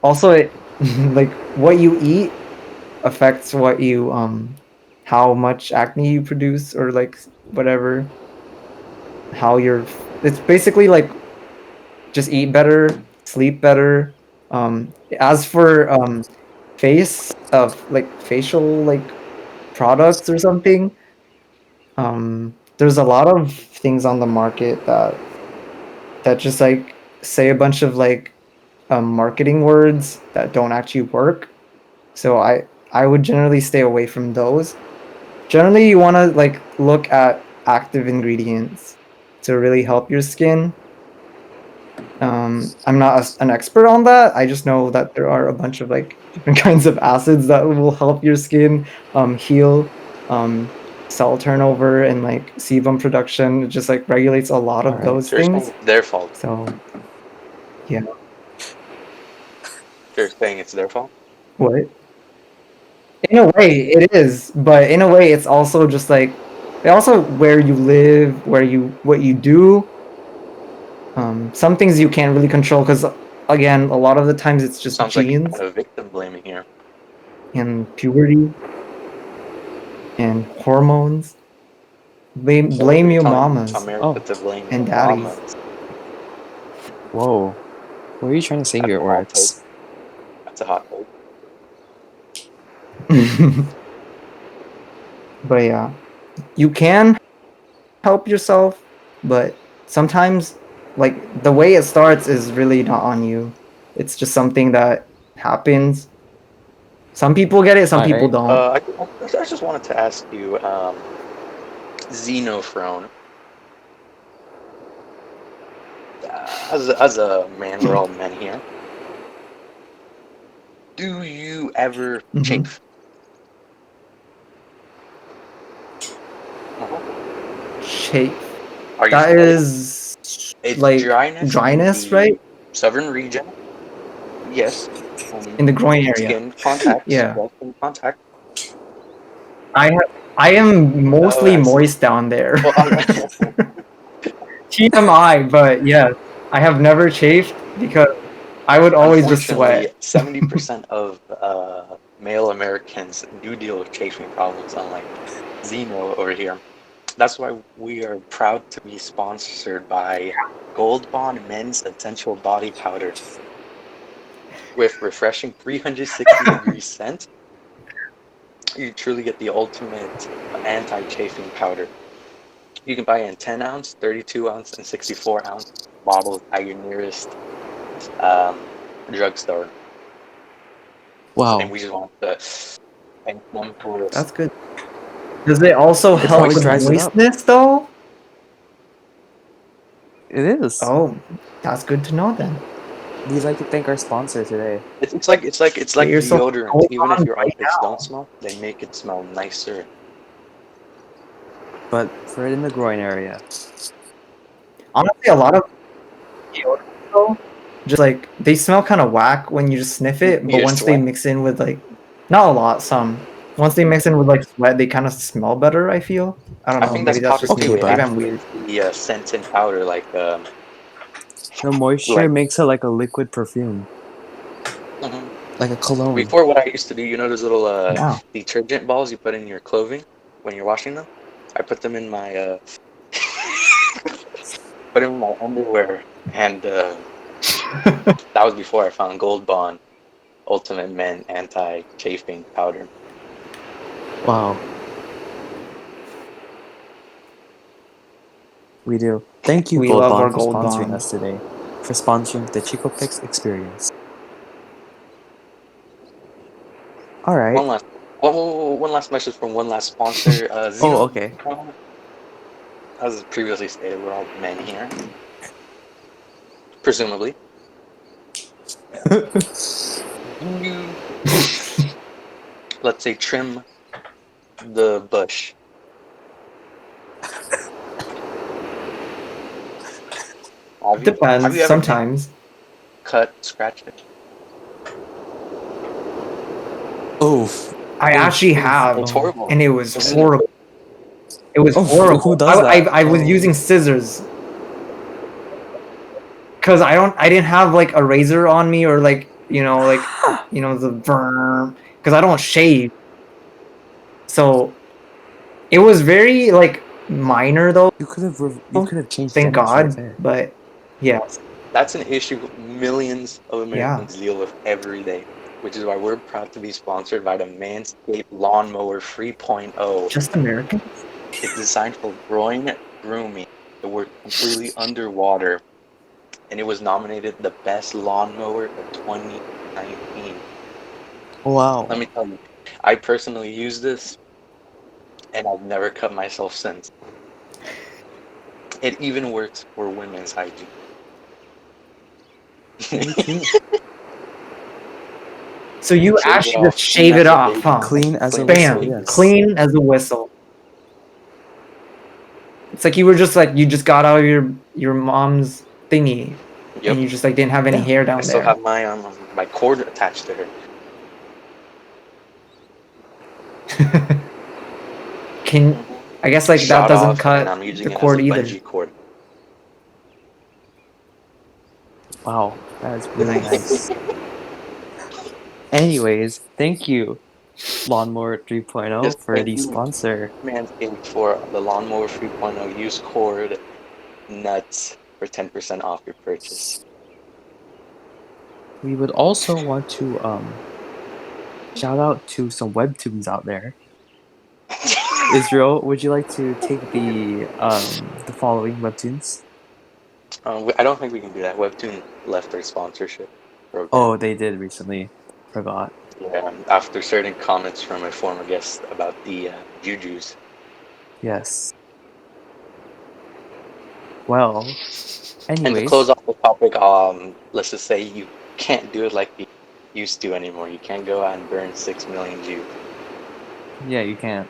Also, it like what you eat affects what you how much acne you produce, or like whatever. How you're. It's basically like just eat better, sleep better. As for face of like facial like products or something, there's a lot of things on the market that just like say a bunch of like marketing words that don't actually work. So I would generally stay away from those. Generally, you want to like look at active ingredients to really help your skin. I'm not an expert on that. I just know that there are a bunch of like different kinds of acids that will help your skin heal, cell turnover, and like sebum production. It just like regulates a lot of Alright. those So you're saying things. it's their fault. So yeah. You're saying it's their fault? What? In a way, it is, but in a way, it's also just like They also where you live, what you do. Some things you can't really control because, again, a lot of the times it's just Sounds like genes a victim blaming here. and puberty and hormones. Blame You're your telling mamas America to blame and the daddies. mamas. Whoa. What are you trying to say That's here, a hot take. Oryx? That's a hot take. But yeah, you can help yourself, but sometimes, like, the way it starts is really not on you. It's just something that happens. Some people get it, some people Alright. don't. I just wanted to ask you, Xenothorne. As a man, we're all men here. Do you ever Mhm. chafe? Uh-huh. Shape. Are you That familiar? is It's like dryness in dryness, right? the southern region. Yes. In the groin area. Skin contact. Yeah. Well, skin contact. I have, I am Oh, mostly I see. moist down there. Well, TMI, but yes, I have never chafed because I would always just unfortunately, sweat. 70% of male Americans do deal with chafing problems, unlike Xeno over here. That's why we are proud to be sponsored by Gold Bond Men's Essential Body Powder with refreshing 360-degree scent. You truly get the ultimate anti-chafing powder. You can buy it in 10 ounce, 32 ounce, and 64 ounce bottles at your nearest drugstore. Wow. And we just want to thank them for That's good. Does it also It help probably with dries it up. moistness though? It is. Oh, that's good to know then. We'd like to thank our sponsor today. it's like Get yourself deodorant. Gold Even if Bond your right armpits now. don't smell, they make it smell nicer. But for it in the groin area. Honestly, a lot of deodorants though, just like they smell kind of whack when you just sniff it, but Your once they sweat. mix in with like, not a lot, some. Once they mix in with like sweat, they kind of smell better. I feel. I don't I know. think that's Maybe that's just probably Okay, me. what Maybe but I'm happens weird. with the scent and powder, the moisture like makes it like a liquid perfume. mhm. Like a cologne. Before, what I used to do, you know those little Yeah. detergent balls you put in your clothing when you're washing them? I put them in my put them in my underwear, and that was before I found Gold Bond Ultimate Men Anti-Chafing Powder. Wow. We do. Thank you, We Gold love our Bond, for Gold sponsoring Bond. us today. For sponsoring the Cheekopek experience. Alright. One last message from one last sponsor. Oh, Xeno, okay. as previously stated, we're all men here, presumably. Do you, let's say, trim the bush? Have Depends. you ever nicked, Sometimes. cut, scratched it? Oof. I actually have, It's horrible, and it was isn't it? horrible. It was Oh, who horrible. does that? I was using scissors because I didn't have like a razor on me or like the verm because I don't shave. So it was very like minor though. You could have changed Thank genders right God. there. But yeah, That's an issue millions of yeah, Americans deal with every day, which is why we're proud to be sponsored by the Manscaped Lawnmower 3.0. just American. It's designed for groin grooming. It works completely underwater, and it was nominated the best lawnmower of 2019. Wow. Let me tell you, I personally use this, and I've never cut myself since. It even works for women's hygiene. Very true. So you Shaves it actually just off clean shave it as a off, baby. huh? Clean as a Clean as a whistle, Bam, baby. yes. clean as a whistle. It's like you were just like you just got out of your mom's thingy, Yep. and you just like didn't have any Yeah. hair I down still there. have my cord attached to her. Can I guess like that shot doesn't off, cut and I'm using the it as a cord either. bungee cord. Wow, that is really nice. Anyways, thank you, Lawnmower 3.0, Yes, for thank the you, sponsor. Manscaped, for the Lawnmower 3.0. Use code NUTS for 10% off your purchase. We would also want to shout out to some webtoons out there. Israel, would you like to take the following webtoons? I don't think we can do that. Webtoon left their sponsorship program. Oh, they did recently. Forgot. Yeah, after certain comments from a former guest about the jujus. Yes. Well, And to anyways, close off the topic, let's just say you can't do it like you used to anymore. You can't go out and burn 6 million Jews. yeah, you can't.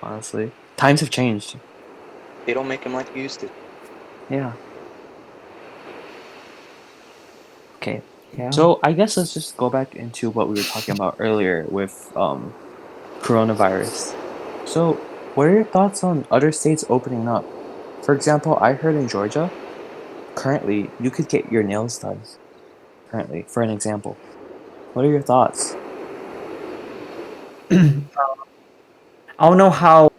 Honestly, times have changed. They don't make them like you used to. Yeah. Okay. Yeah. So I guess let's just go back into what we were talking about earlier with coronavirus. So, what are your thoughts on other states opening up? For example, I heard in Georgia, currently you could get your nails done. Currently, for an example, what are your thoughts? I don't know how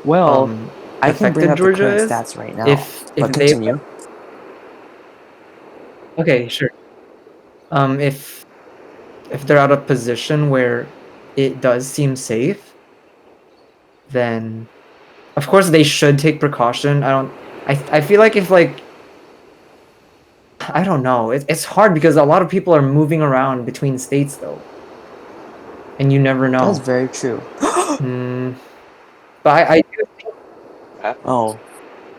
Well, I can bring affected up the Georgia current is. stats right now, If but they continue. okay, sure. If they're at a position where it does seem safe, then of course they should take precaution. I feel like if like I don't know. It's hard because a lot of people are moving around between states though, and you never know. That's very true. But I do think Oh,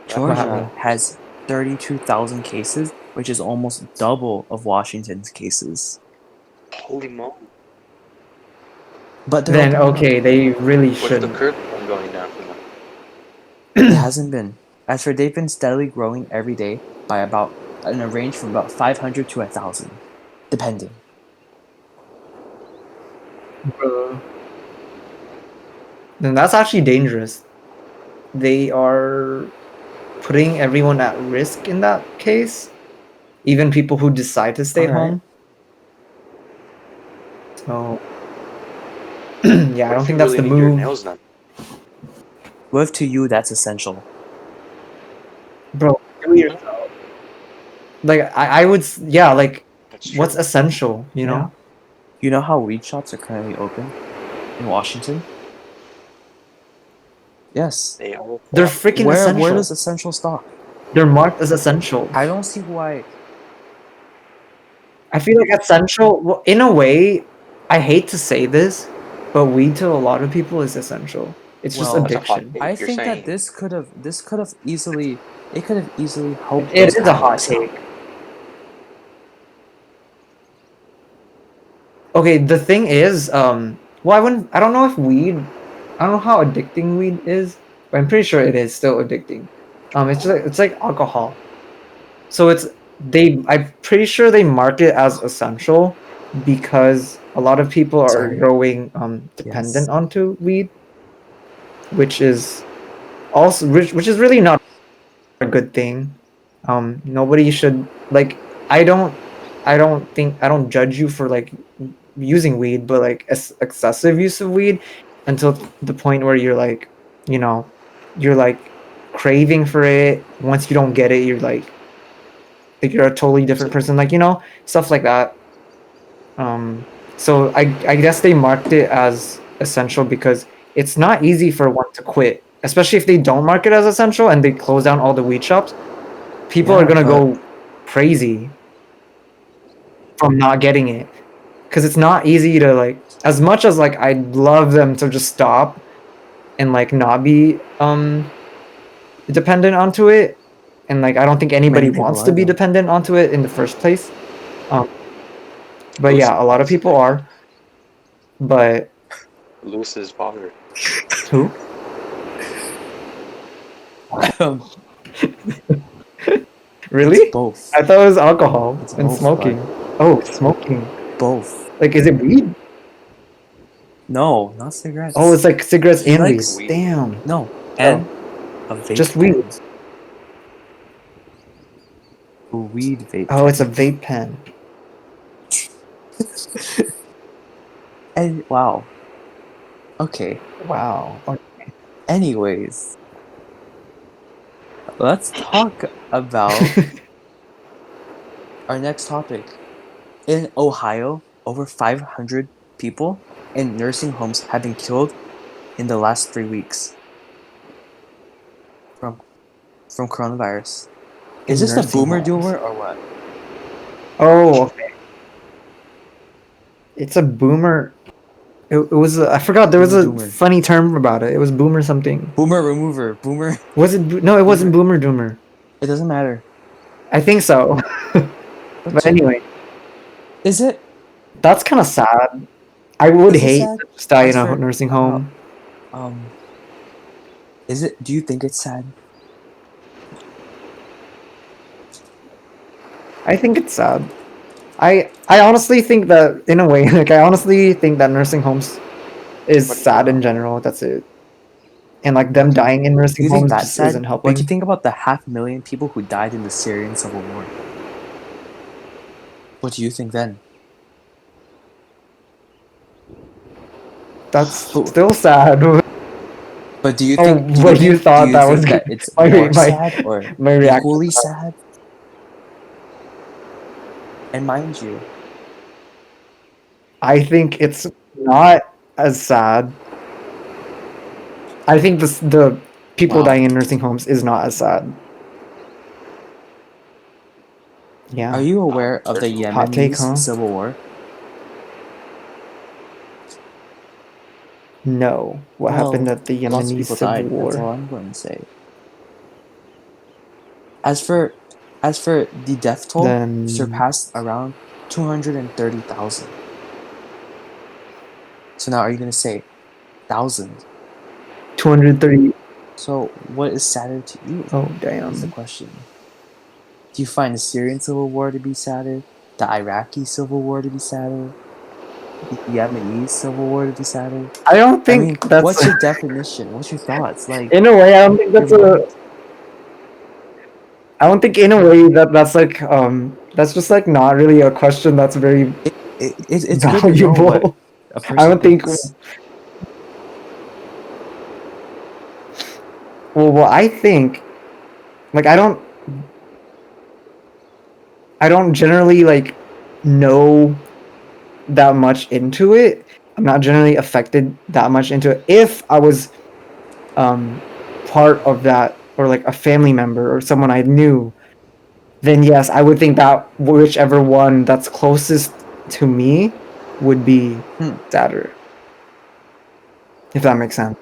Georgia happened? has 32,000 cases, which is almost double of Washington's cases. Holy moly. But they're Then opening okay, they really What's the shouldn't. curve been going down for them? It hasn't been. As for they've been steadily growing every day by about in a range from about 500 to 1,000, depending. Then that's actually dangerous. They are putting everyone at risk in that case, even people who decide to stay All right. home. So yeah, I don't think that's the need your move. nails done? What if to you that's essential? Bro, do it yourself. Like I would yeah, like That's true. what's essential, you know? Yeah. You know how weed shops are currently open in Washington? Yes. They are. They're freaking Where essential. does essential stop? They're marked as essential. I don't see why. I feel like essential, well, in a way, I hate to say this, but weed to a lot of people is essential. It's just Well, That's a hot addiction. take. I You're think saying that this could have easily helped It those is a having hot to stop. take. Okay, the thing is, well, I don't know if weed, I don't know how addicting weed is, but I'm pretty sure it is still addicting. It's like alcohol. So I'm pretty sure they mark it as essential because a lot of people are Sorry. growing dependent Yes. onto weed, which is which is really not a good thing. Nobody should like. I don't. I don't judge you for like using weed, but like excessive use of weed until the point where you're like, you know, you're like craving for it. Once you don't get it, you're like you're a totally different person. Like stuff like that. So I guess they marked it as essential because it's not easy for one to quit, especially if they don't mark it as essential and they close down all the weed shops. People are gonna go crazy from not getting it because it's not easy to like. As much as like I'd love them to just stop and like not be dependent onto it, and like I don't think anybody Many people wants are, to be though. dependent onto it in the first place. But Lewis yeah, a lot of is people are. But Lewis's father. who? Really? It's both. I thought it was alcohol It's and both, smoking. bud. Oh, smoking. Both. Like, is it weed? No, not cigarettes. Oh, it's like cigarettes He and weed. likes Weed. Damn. no. and a vape Just pen. weed. A weed vape Oh, pen. it's a vape pen. And wow. Okay. Wow. Anyways, let's talk about our next topic. In Ohio, over 500 people in nursing homes have been killed in the last 3 weeks from coronavirus. Is In this the nursing boomer homes. doomer or what? Oh, okay. It's a boomer. It was. I forgot. There was Boomer a doomer. funny term about it. It was boomer something. Boomer remover. Boomer. Was it? No, it wasn't boomer doomer. It doesn't matter. I think so. But anyway, Is it? that's kind of sad. I would Is it hate sad? to just die in As a for nursing home. um, is it? Do you think it's sad? I think it's sad. I honestly think that in a way, like I honestly think that nursing homes is What do you sad think? in general. That's it. And like What them do you, dying in do nursing you think homes that's just sad? isn't What do you helping. think about the 500,000 people who died in the Syrian civil war? What do you think then? That's But, still sad. but do you Oh, think? Do you what you think? Do thought you that was think gonna that it's my more my sad or my reaction? equally sad? And mind you, I think it's not as sad. I think the people wow. dying in nursing homes is not as sad. Yeah. Are you aware of the Hot take, Yemenis huh? civil war? No. What happened Well, at the lots of Yemeni people civil died. That's war? all I'm going to say. As for the death toll, Then surpassed around 230,000. So now, are you going to say thousands? 230. So what is sadder to you? Oh Is the damn. question. Do you find the Syrian civil war to be sadder? The Iraqi civil war to be sadder? The Yemenis civil war to be sadder? I don't I mean, think that's what's your definition? What's your thoughts? Like, in a way. I don't think your that's a. mind. I don't think in a way that's like that's just like not really a question that's very It's good to know what valuable. a I person don't think. thinks. Well, what I think, like I don't generally like know that much into it. I'm not generally affected that much into it. If I was part of that or like a family member or someone I knew, then yes, I would think that whichever one that's closest to me would be sadder. If that makes sense.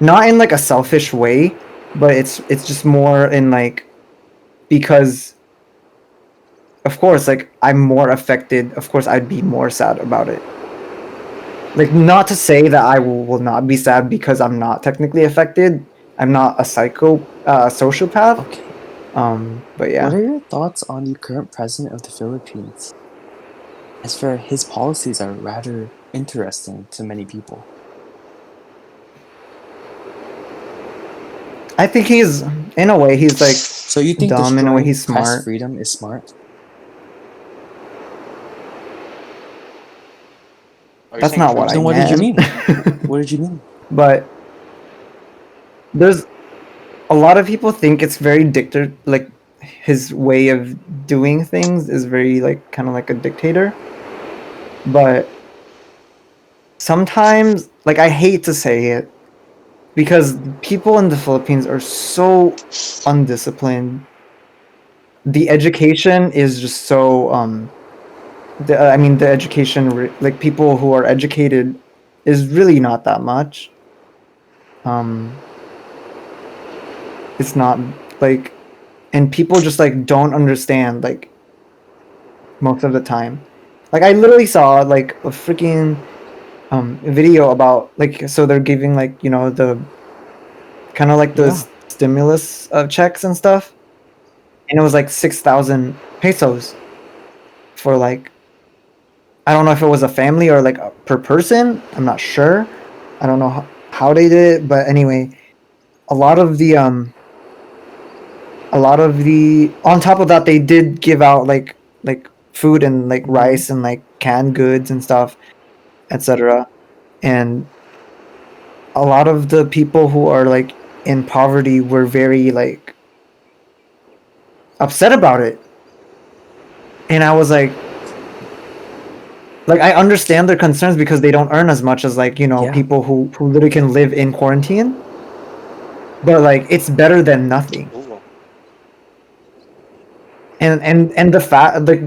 Not in like a selfish way, but it's just more in like because of course like I'm more affected, of course I'd be more sad about it. Like not to say that I will not be sad because I'm not technically affected. I'm not a sociopath. Okay. But yeah. What are your thoughts on the current president of the Philippines? As for his policies are rather interesting to many people. I think he's in a way he's like So you think dumb, in a way destroying he's press smart. freedom is smart? Are you That's saying not what Trump's I Then what did you meant. mean? What did you mean? But there's a lot of people think it's very like his way of doing things is very like kind of like a dictator. But sometimes like I hate to say it because people in the Philippines are so undisciplined. The education is just so I mean the education like people who are educated is really not that much. It's not like and people just like don't understand like most of the time. Like I literally saw like a freaking video about like so they're giving like the kind of like the Yeah. stimulus checks and stuff, and it was like 6,000 pesos for like I don't know if it was a family or like per person. I'm not sure. I don't know how they did it, but anyway, a lot of the on top of that, they did give out like food and like rice and like canned goods and stuff, etc. And a lot of the people who are like in poverty were very like upset about it. And I was like I understand their concerns because they don't earn as much as like, Yeah. people who literally can live in quarantine. But like it's better than nothing. Ooh. And the fact like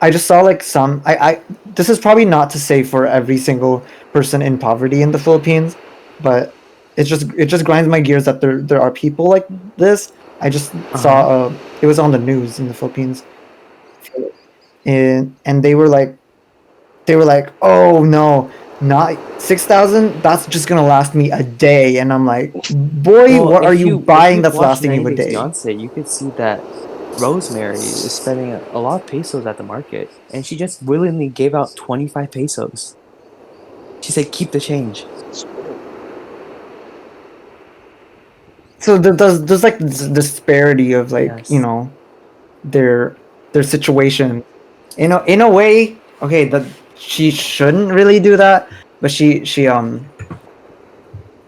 I just saw like some I this is probably not to say for every single person in poverty in the Philippines, but it just grinds my gears that there are people like this. I just saw it was on the news in the Philippines, and they were like, oh no, not 6,000. That's just gonna last me a day, and I'm like, boy, Well, what are if you if buying you've that's watched lasting 90 you a Day day? Fiance, you could see that Rosemary is spending a lot of pesos at the market, and she just willingly gave out 25 pesos. She said, "Keep the change." So there's like this disparity of like Yes. their situation. In a way, okay, that she shouldn't really do that, but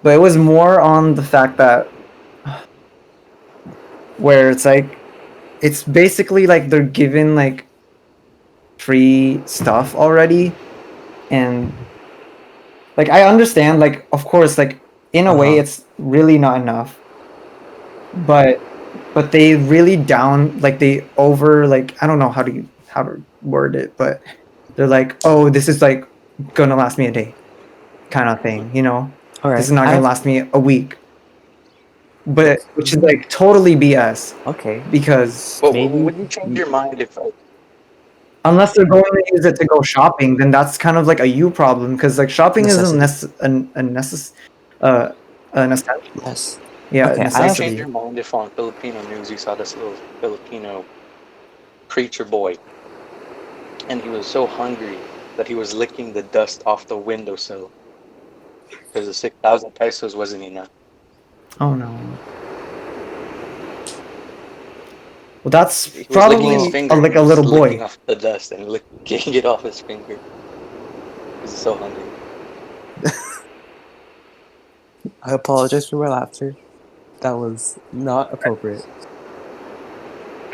but it was more on the fact that where it's like it's basically like they're given like free stuff already, and like I understand, like of course, like in a way it's really not enough, but they really down like they over like I don't know how to word it, but they're like, oh, this is like gonna last me a day kind of thing, All this right. is not I gonna have. last me a week, but which is like totally BS Okay. because Well, Maybe. would you change your mind if unless they're going to use it to go shopping, then that's kind of like a you problem because like shopping isn't Necessity. uh, an essential, Yes. yeah, Okay. I would you have. change your necessity. mind if on Filipino news you saw this little Filipino preacher boy and he was so hungry that he was licking the dust off the windowsill because the 6,000 pesos wasn't enough. Oh no. Well, that's He was licking his probably finger and like he a was little licking boy. off the dust and licking it off his finger because he's so hungry. I apologize for my laughter. That was not appropriate.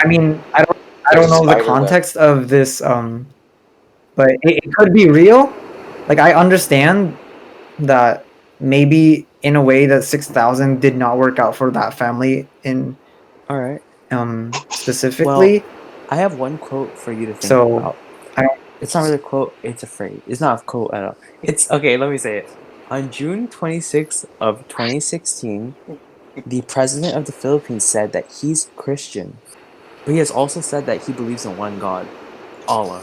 I mean, I There's don't a know the spider web. context of this, but it could be real. Like I understand that maybe in a way that 6,000 did not work out for that family in All right. Well, specifically. I have one quote for you to think So about. I don't. It's not really a quote, it's a phrase. It's not a quote at all. It's okay, let me say it. On June 26th of 2016, the president of the Philippines said that he's Christian, but he has also said that he believes in one God, Allah.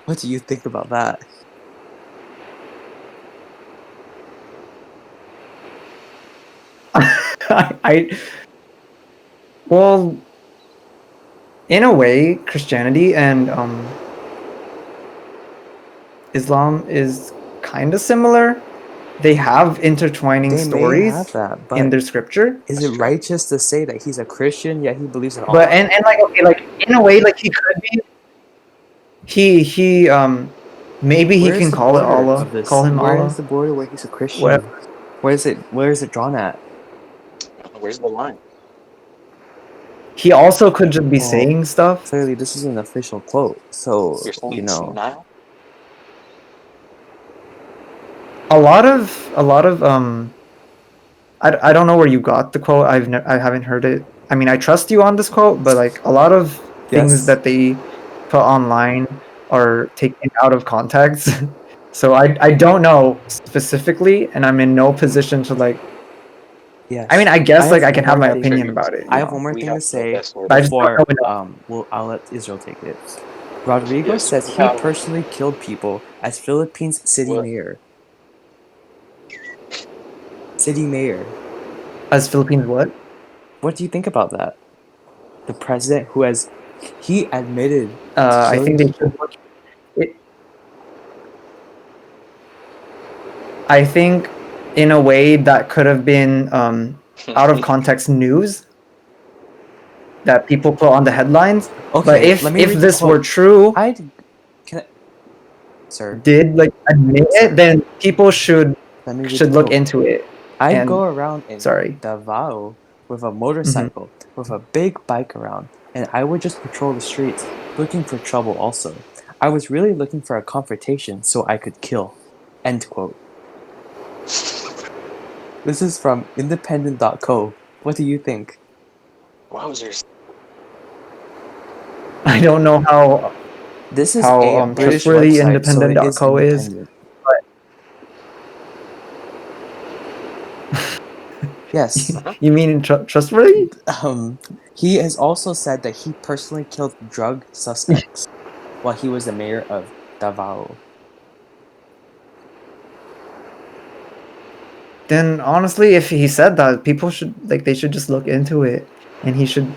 What do you think about that? I well, in a way, Christianity and Islam is kind of similar. They have intertwining They may have stories that, in but their scripture, is it That's true. righteous to say that he's a Christian yet he believes in but Allah? and like okay, like in a way, like he could be. He maybe he Where is can the call it border Allah, of this? call him Where is Allah, the border where he's a whatever. Christian? Where is it drawn at? Where's the line? He also could just be Well, saying stuff. clearly this is an official quote, so You're saying senile? A lot of I don't know where you got the quote. I haven't heard it. I mean, I trust you on this quote, but like a lot of things yes. that they put online are taken out of context. So I don't know specifically, and I'm in no position to like. I mean, Yes. I I guess like have I one can have more my I'm sure thing. opinion you're about it, I have one more we thing have to the say best word but I just don't know before enough. I'll let Israel take it. Rodrigo Yes, says we he have personally killed people as Philippines city what mayor. City mayor. As Philippines, what? What do you think about that? The president who has he admitted to I killing think they should people. look. It, I think in a way that could have been out of context news that people put on the headlines. But Okay, let me if read the this were quote. true, Can I, sir, did like admit Sir. it, then people should let me read the look quote. into it. I'd And go around in sorry. Davao with a motorcycle, with a big bike around, and I would just patrol the streets, looking for trouble also. I was really looking for a confrontation so I could kill. End quote. This is from independent.co. What do you think? Wowzers. I don't know This is how a British trustworthy website, so it is independent.co is. independent. Yes. You mean trustworthy? He has also said that he personally killed drug suspects while he was the mayor of Davao. Then honestly, if he said that, people should they should just look into it, and he should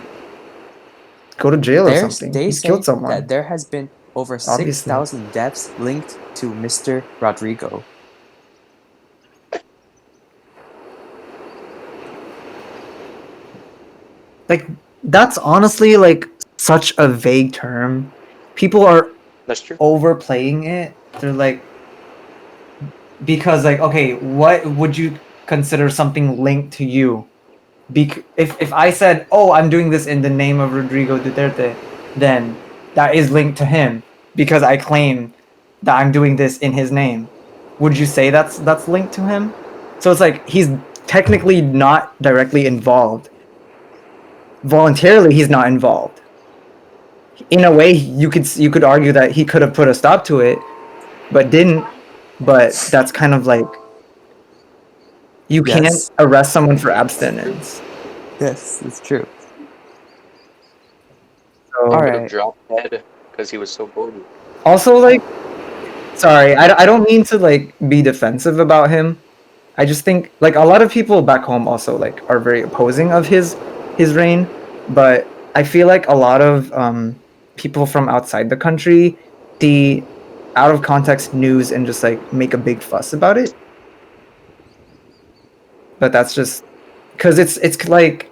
go to jail or something. They He's killed say someone, that there has been over obviously. 6,000 deaths linked to Mr. Rodrigo. Like that's honestly like such a vague term. People are That's true. overplaying it. They're like, because like, okay, what would you consider something linked to you? If I said, oh, I'm doing this in the name of Rodrigo Duterte, then that is linked to him because I claim that I'm doing this in his name. Would you say that's linked to him? So it's like he's technically not directly involved. Voluntarily, he's not involved. In a way, you could argue that he could have put a stop to it, but didn't. But that's kind of like, you can't Yes. arrest someone for abstinence. Yes, it's true. So All Could have right. dropped dead because he was so bored. also, like, sorry, I don't mean to like be defensive about him. I just think like a lot of people back home also like are very opposing of his reign, but I feel like a lot of people from outside the country see out of context news and just like make a big fuss about it. But that's just because it's like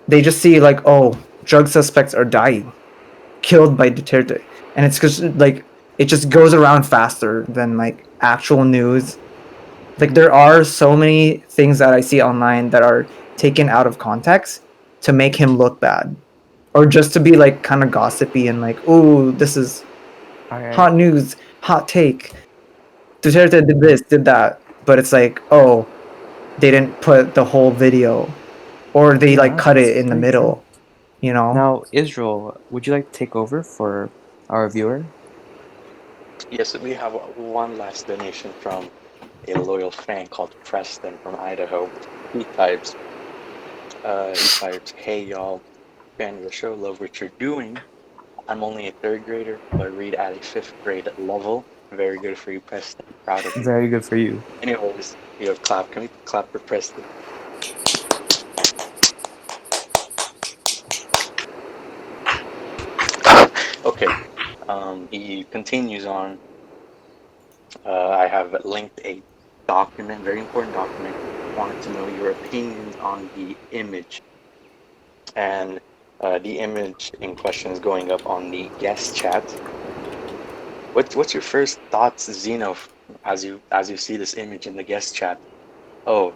they just see like, oh, drug suspects are dying, killed by Duterte, and it's just like it just goes around faster than like actual news. Like there are so many things that I see online that are taken out of context to make him look bad, or just to be like kind of gossipy and like, oh, this is All right. hot news, hot take. Duterte did this, did that, but it's like, oh, they didn't put the whole video, or they like Yeah, cut that's it in the very true. middle, you know. Now, Israel, would you like to take over for our viewer? Yes, we have one last donation from a loyal fan called Preston from Idaho. He types, "Hey y'all, fan of the show, love what you're doing. I'm only a third grader, but read at a fifth grade level. Very good for you, Preston. Proud of you." Very good for you. Anyways, you have clap. Can we clap for Preston? Okay. He continues on. I have linked a document, very important document. Wanted to know your opinions on the image. And the image in question is going up on the guest chat. What's your first thoughts, Zeno, as you see this image in the guest chat? Oh,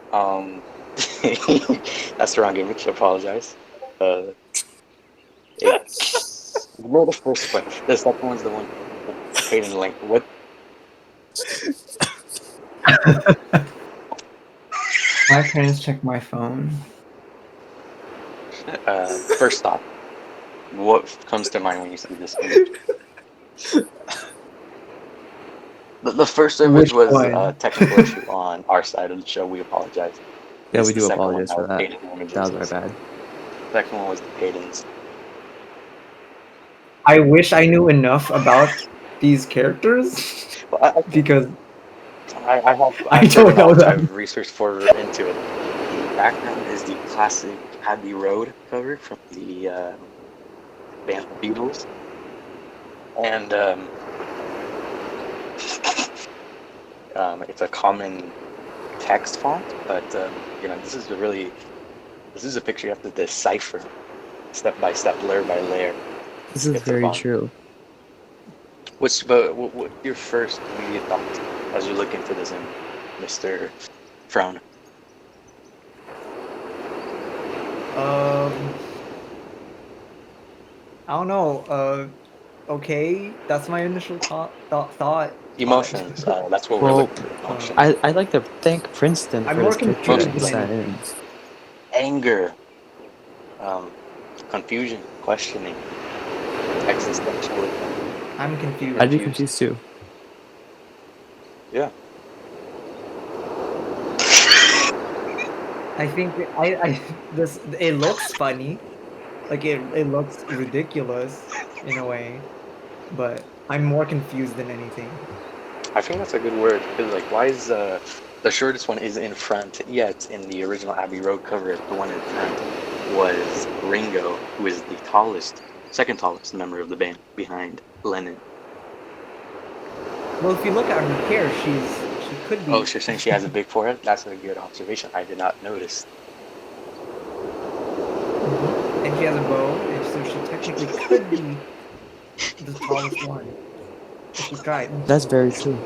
that's the wrong image. I apologize. It's well, the first one. The second one's the one paid in link. What? My parents check my phone. First thought. What comes to mind when you see this image? The first image Which was one? a technical issue on our side of the show. We apologize. Yeah, This we is the do second one, apologize for that. paid in images. That was our bad. The second one was the paid-ins. I wish I knew enough about these characters Well, because I have I further don't know knowledge. them. I've researched further into it. The background is the classic Abbey Road cover from the band Beatles, and it's a common text font, but this is a really This is a picture you have to decipher step by step, layer by layer. This is Get to the very bottom. true. What's your first immediate thoughts as you look into this image, Mr. Frown? I don't know. Okay, that's my initial thought on it. Emotions. That's what we're Well, looking for. Emotions. I'd like to thank Princeton I'm for more this picture that confused he than sent anything. in. Anger, confusion, questioning, existentialism. I'm confused. I'd be confused too. Yeah. I think it looks funny, like it looks ridiculous in a way, but I'm more confused than anything. I think that's a good word because, like, why is the shortest one is in front? Yet in the original Abbey Road cover, the one in front was Ringo, who is the tallest, second tallest member of the band behind Lennon. Well, if you look at her hair, she could be. Oh, so you're saying she has a big forehead? That's a good observation. I did not notice. And she has a bow, and so she technically could be the tallest one if she tried. That's very true.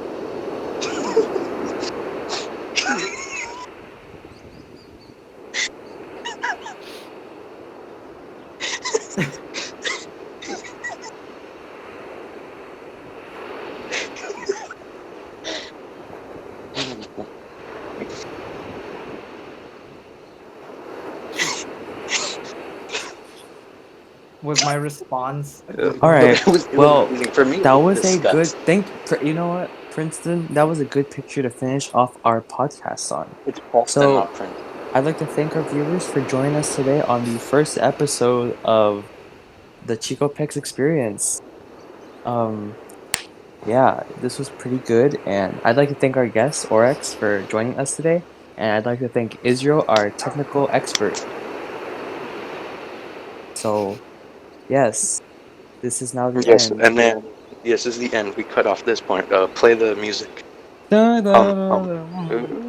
Was my response a good All one? right. It was Well, amazing. For me, it that was was a good disgust. you know what, Princeton? That was a good picture to finish off our podcast on. It's Preston, So not Prince. I'd like to thank our viewers for joining us today on the first episode of the Cheekopek experience. Yeah, this was pretty good, and I'd like to thank our guest Orex for joining us today, and I'd like to thank Israel, our technical expert. So, yes, this is now the Yes, end. and then yes, this is the end. We cut off this point. Play the music. Da, da, Hum, da, hum. da.